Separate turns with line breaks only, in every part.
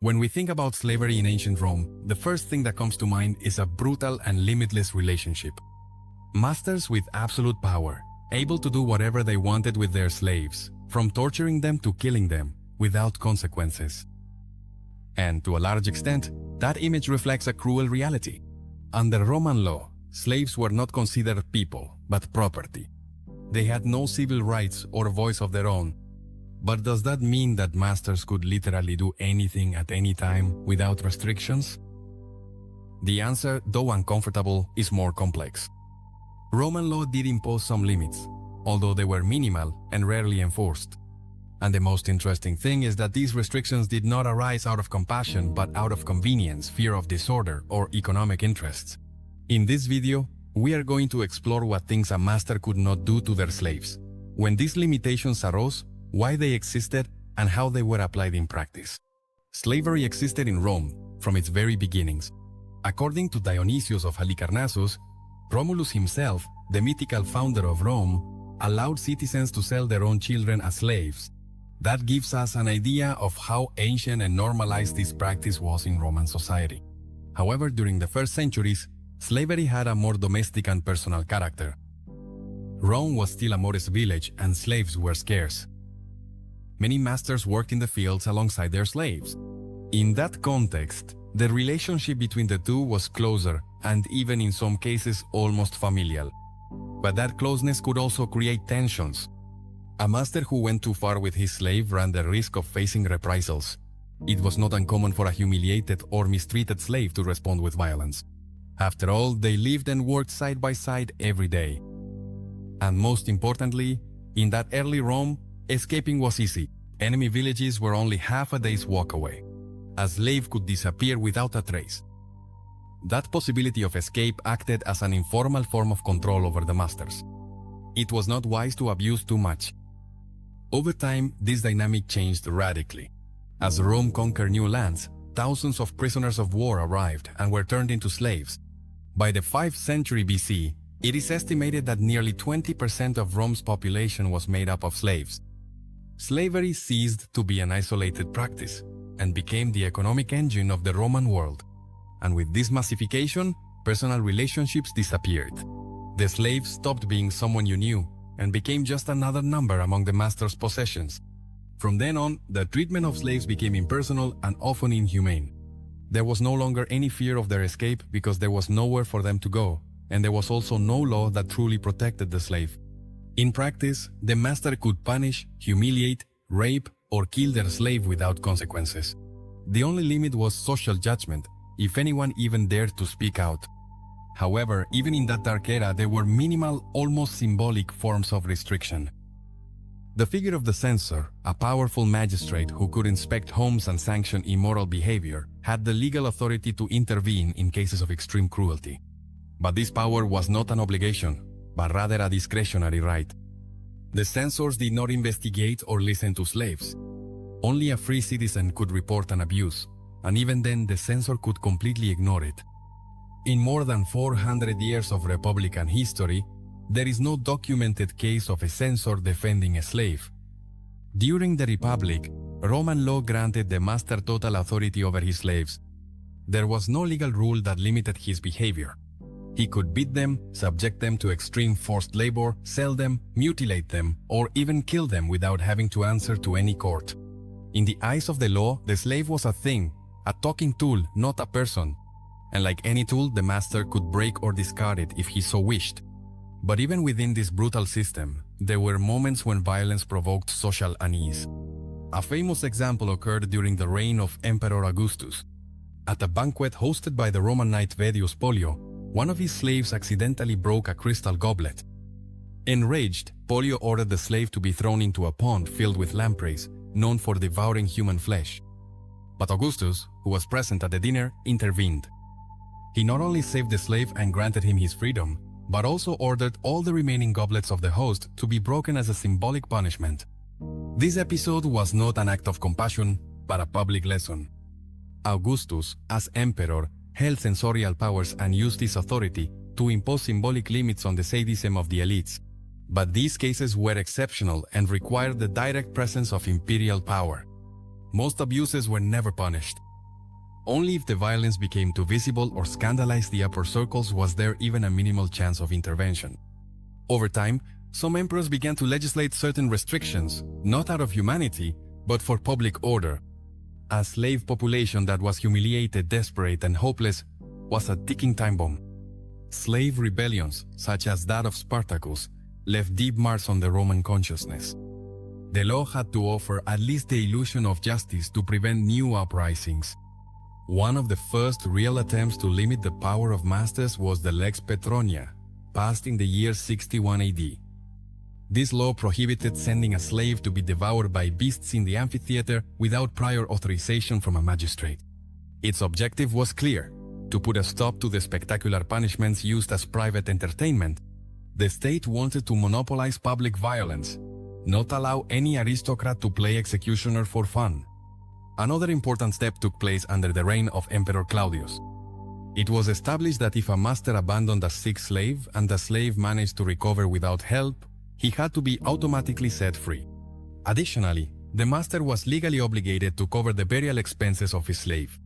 When we think about slavery in ancient Rome, the first thing that comes to mind is a brutal and limitless relationship. Masters with absolute power, able to do whatever they wanted with their slaves, from torturing them to killing them, without consequences. And to a large extent, that image reflects a cruel reality. Under Roman law, slaves were not considered people, but property. They had no civil rights or voice of their own. But does that mean that masters could literally do anything at any time without restrictions? The answer, though uncomfortable, is more complex. Roman law did impose some limits, although they were minimal and rarely enforced. And the most interesting thing is that these restrictions did not arise out of compassion but out of convenience, fear of disorder, or economic interests. In this video, we are going to explore what things a master could not do to their slaves, when these limitations arose, why they existed, and how they were applied in practice. Slavery existed in Rome from its very beginnings. According to Dionysius of Halicarnassus, Romulus himself, the mythical founder of Rome, allowed citizens to sell their own children as slaves. That gives us an idea of how ancient and normalized this practice was in Roman society. However, during the first centuries, slavery had a more domestic and personal character. Rome was still a modest village and slaves were scarce. Many masters worked in the fields alongside their slaves. In that context, the relationship between the two was closer and even in some cases almost familial. But that closeness could also create tensions. A master who went too far with his slave ran the risk of facing reprisals. It was not uncommon for a humiliated or mistreated slave to respond with violence. After all, they lived and worked side by side every day. And most importantly, in that early Rome, escaping was easy. Enemy villages were only half a day's walk away. A slave could disappear without a trace. That possibility of escape acted as an informal form of control over the masters. It was not wise to abuse too much. Over time, this dynamic changed radically. As Rome conquered new lands, thousands of prisoners of war arrived and were turned into slaves. By the 5th century BC, it is estimated that nearly 20% of Rome's population was made up of slaves. Slavery ceased to be an isolated practice and became the economic engine of the Roman world. And with this massification, personal relationships disappeared. The slave stopped being someone you knew and became just another number among the master's possessions. From then on, the treatment of slaves became impersonal and often inhumane. There was no longer any fear of their escape because there was nowhere for them to go, and there was also no law that truly protected the slave. In practice, the master could punish, humiliate, rape, or kill their slave without consequences. The only limit was social judgment, if anyone even dared to speak out. However, even in that dark era, there were minimal, almost symbolic forms of restriction. The figure of the censor, a powerful magistrate who could inspect homes and sanction immoral behavior, had the legal authority to intervene in cases of extreme cruelty. But this power was not an obligation, but rather a discretionary right. The censors did not investigate or listen to slaves. Only a free citizen could report an abuse, and even then the censor could completely ignore it. In more than 400 years of Republican history, there is no documented case of a censor defending a slave. During the Republic, Roman law granted the master total authority over his slaves. There was no legal rule that limited his behavior. He could beat them, subject them to extreme forced labor, sell them, mutilate them, or even kill them without having to answer to any court. In the eyes of the law, the slave was a thing, a talking tool, not a person. And like any tool, the master could break or discard it if he so wished. But even within this brutal system, there were moments when violence provoked social unease. A famous example occurred during the reign of Emperor Augustus. At a banquet hosted by the Roman knight Vettius Pollio, one of his slaves accidentally broke a crystal goblet. Enraged, Pollio ordered the slave to be thrown into a pond filled with lampreys, known for devouring human flesh. But Augustus, who was present at the dinner, intervened. He not only saved the slave and granted him his freedom, but also ordered all the remaining goblets of the host to be broken as a symbolic punishment. This episode was not an act of compassion, but a public lesson. Augustus, as emperor, held censorial powers and used his authority to impose symbolic limits on the sadism of the elites. But these cases were exceptional and required the direct presence of imperial power. Most abuses were never punished, Only if the violence became too visible or scandalized the upper circles was there even a minimal chance of intervention. Over time, some emperors began to legislate certain restrictions, not out of humanity, but for public order. A slave population that was humiliated, desperate, and hopeless was a ticking time bomb. Slave rebellions, such as that of Spartacus, left deep marks on the Roman consciousness. The law had to offer at least the illusion of justice to prevent new uprisings. One of the first real attempts to limit the power of masters was the Lex Petronia, passed in the year 61 AD. This law prohibited sending a slave to be devoured by beasts in the amphitheater without prior authorization from a magistrate. Its objective was clear: to put a stop to the spectacular punishments used as private entertainment. The state wanted to monopolize public violence, not allow any aristocrat to play executioner for fun. Another important step took place under the reign of Emperor Claudius. It was established that if a master abandoned a sick slave and the slave managed to recover without help, he had to be automatically set free. Additionally, the master was legally obligated to cover the burial expenses of his slave.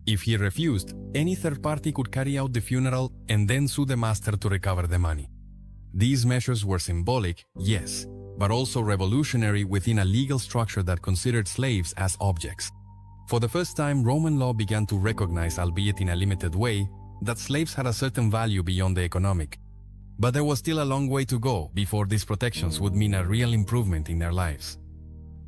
If he refused, any third party could carry out the funeral and then sue the master to recover the money. These measures were symbolic, yes, but also revolutionary within a legal structure that considered slaves as objects. For the first time, Roman law began to recognize, albeit in a limited way, that slaves had a certain value beyond the economic. But there was still a long way to go before these protections would mean a real improvement in their lives.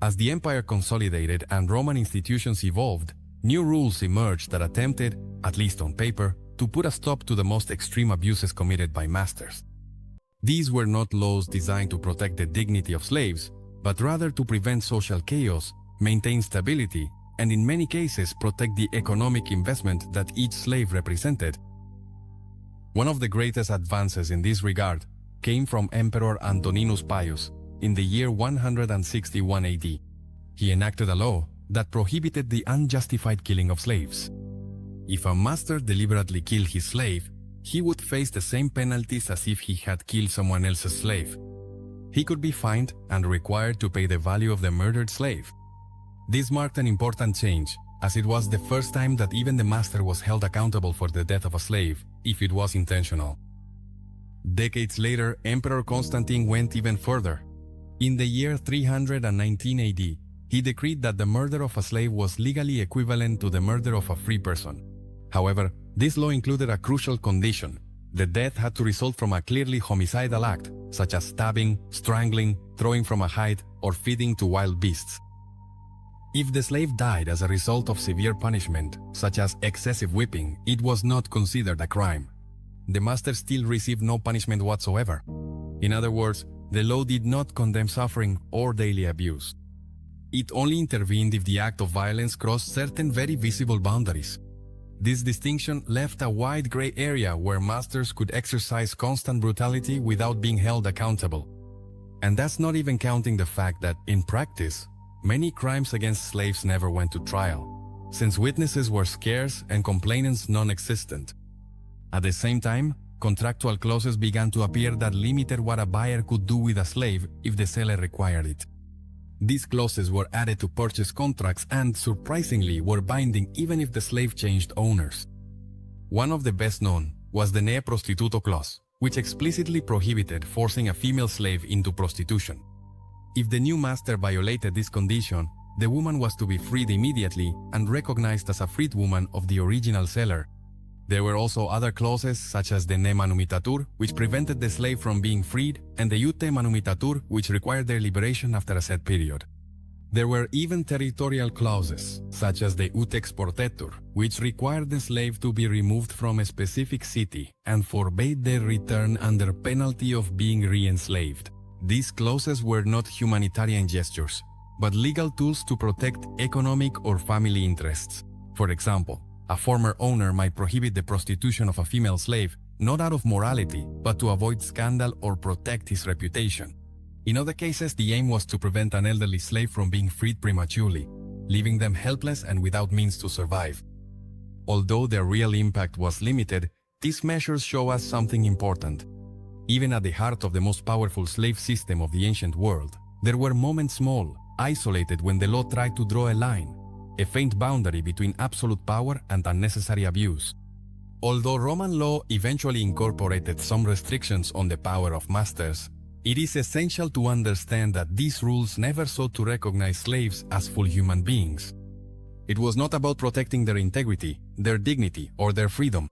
As the empire consolidated and Roman institutions evolved, new rules emerged that attempted, at least on paper, to put a stop to the most extreme abuses committed by masters. These were not laws designed to protect the dignity of slaves, but rather to prevent social chaos, maintain stability, and in many cases protect the economic investment that each slave represented. One of the greatest advances in this regard came from Emperor Antoninus Pius in the year 161 AD. He enacted a law that prohibited the unjustified killing of slaves. If a master deliberately killed his slave, he would face the same penalties as if he had killed someone else's slave. He could be fined and required to pay the value of the murdered slave. This marked an important change, as it was the first time that even the master was held accountable for the death of a slave, if it was intentional. Decades later, Emperor Constantine went even further. In the year 319 AD, he decreed that the murder of a slave was legally equivalent to the murder of a free person. However, this law included a crucial condition: the death had to result from a clearly homicidal act, such as stabbing, strangling, throwing from a height, or feeding to wild beasts. If the slave died as a result of severe punishment, such as excessive whipping, it was not considered a crime. The master still received no punishment whatsoever. In other words, the law did not condemn suffering or daily abuse. It only intervened if the act of violence crossed certain very visible boundaries. This distinction left a wide gray area where masters could exercise constant brutality without being held accountable. And that's not even counting the fact that, in practice, many crimes against slaves never went to trial, since witnesses were scarce and complainants non-existent. At the same time, contractual clauses began to appear that limited what a buyer could do with a slave if the seller required it. These clauses were added to purchase contracts and, surprisingly, were binding even if the slave changed owners. One of the best known was the ne prostituto clause, which explicitly prohibited forcing a female slave into prostitution. If the new master violated this condition, the woman was to be freed immediately and recognized as a freed woman of the original seller. There were also other clauses such as the ne manumitatur, which prevented the slave from being freed, and the iute manumitatur, which required their liberation after a set period. There were even territorial clauses, such as the ut exportetur, which required the slave to be removed from a specific city and forbade their return under penalty of being re-enslaved. These clauses were not humanitarian gestures, but legal tools to protect economic or family interests. For example, a former owner might prohibit the prostitution of a female slave, not out of morality, but to avoid scandal or protect his reputation. In other cases, the aim was to prevent an elderly slave from being freed prematurely, leaving them helpless and without means to survive. Although their real impact was limited, these measures show us something important. Even at the heart of the most powerful slave system of the ancient world, there were moments small, isolated, when the law tried to draw a line. a faint boundary between absolute power and unnecessary abuse. Although Roman law eventually incorporated some restrictions on the power of masters, it is essential to understand that these rules never sought to recognize slaves as full human beings. It was not about protecting their integrity, their dignity, or their freedom.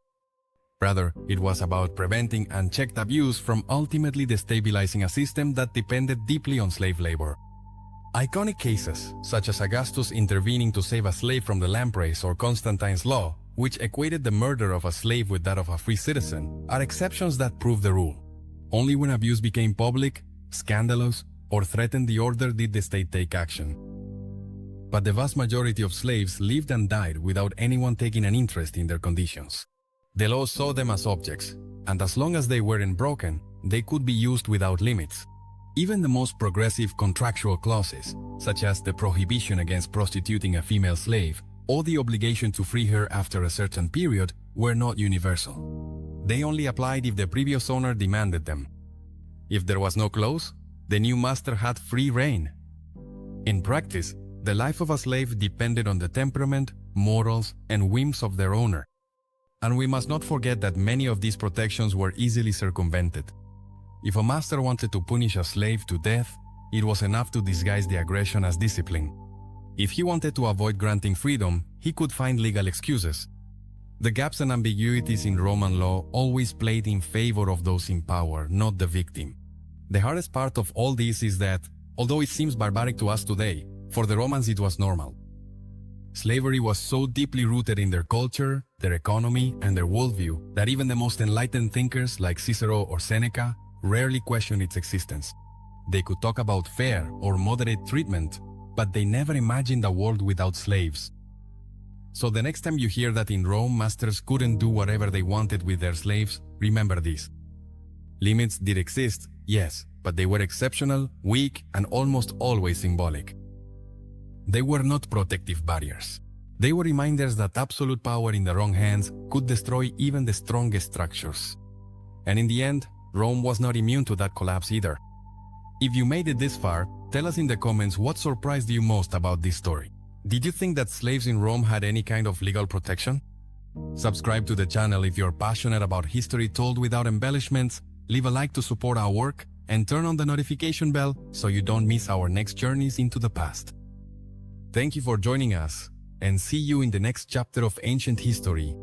Rather, it was about preventing unchecked abuse from ultimately destabilizing a system that depended deeply on slave labor. Iconic cases, such as Augustus intervening to save a slave from the lampreys or Constantine's law, which equated the murder of a slave with that of a free citizen, are exceptions that prove the rule. Only when abuse became public, scandalous, or threatened the order did the state take action. But the vast majority of slaves lived and died without anyone taking an interest in their conditions. The law saw them as objects, and as long as they weren't broken, they could be used without limits. Even the most progressive contractual clauses, such as the prohibition against prostituting a female slave or the obligation to free her after a certain period, were not universal. They only applied if the previous owner demanded them. If there was no clause, the new master had free rein. In practice, the life of a slave depended on the temperament, morals, and whims of their owner. And we must not forget that many of these protections were easily circumvented. If a master wanted to punish a slave to death, it was enough to disguise the aggression as discipline. If he wanted to avoid granting freedom, he could find legal excuses. The gaps and ambiguities in Roman law always played in favor of those in power, not the victim. The hardest part of all this is that, although it seems barbaric to us today, for the Romans it was normal. Slavery was so deeply rooted in their culture, their economy, and their worldview that even the most enlightened thinkers like Cicero or Seneca rarely questioned its existence. They could talk about fair or moderate treatment, but they never imagined a world without slaves. So the next time you hear that in Rome masters couldn't do whatever they wanted with their slaves, remember this. Limits did exist, yes, but they were exceptional, weak, and almost always symbolic. They were not protective barriers. They were reminders that absolute power in the wrong hands could destroy even the strongest structures. And in the end, Rome was not immune to that collapse either. If you made it this far, tell us in the comments what surprised you most about this story. Did you think that slaves in Rome had any kind of legal protection? Subscribe to the channel if you're passionate about history told without embellishments, leave a like to support our work, and turn on the notification bell so you don't miss our next journeys into the past. Thank you for joining us, and see you in the next chapter of ancient history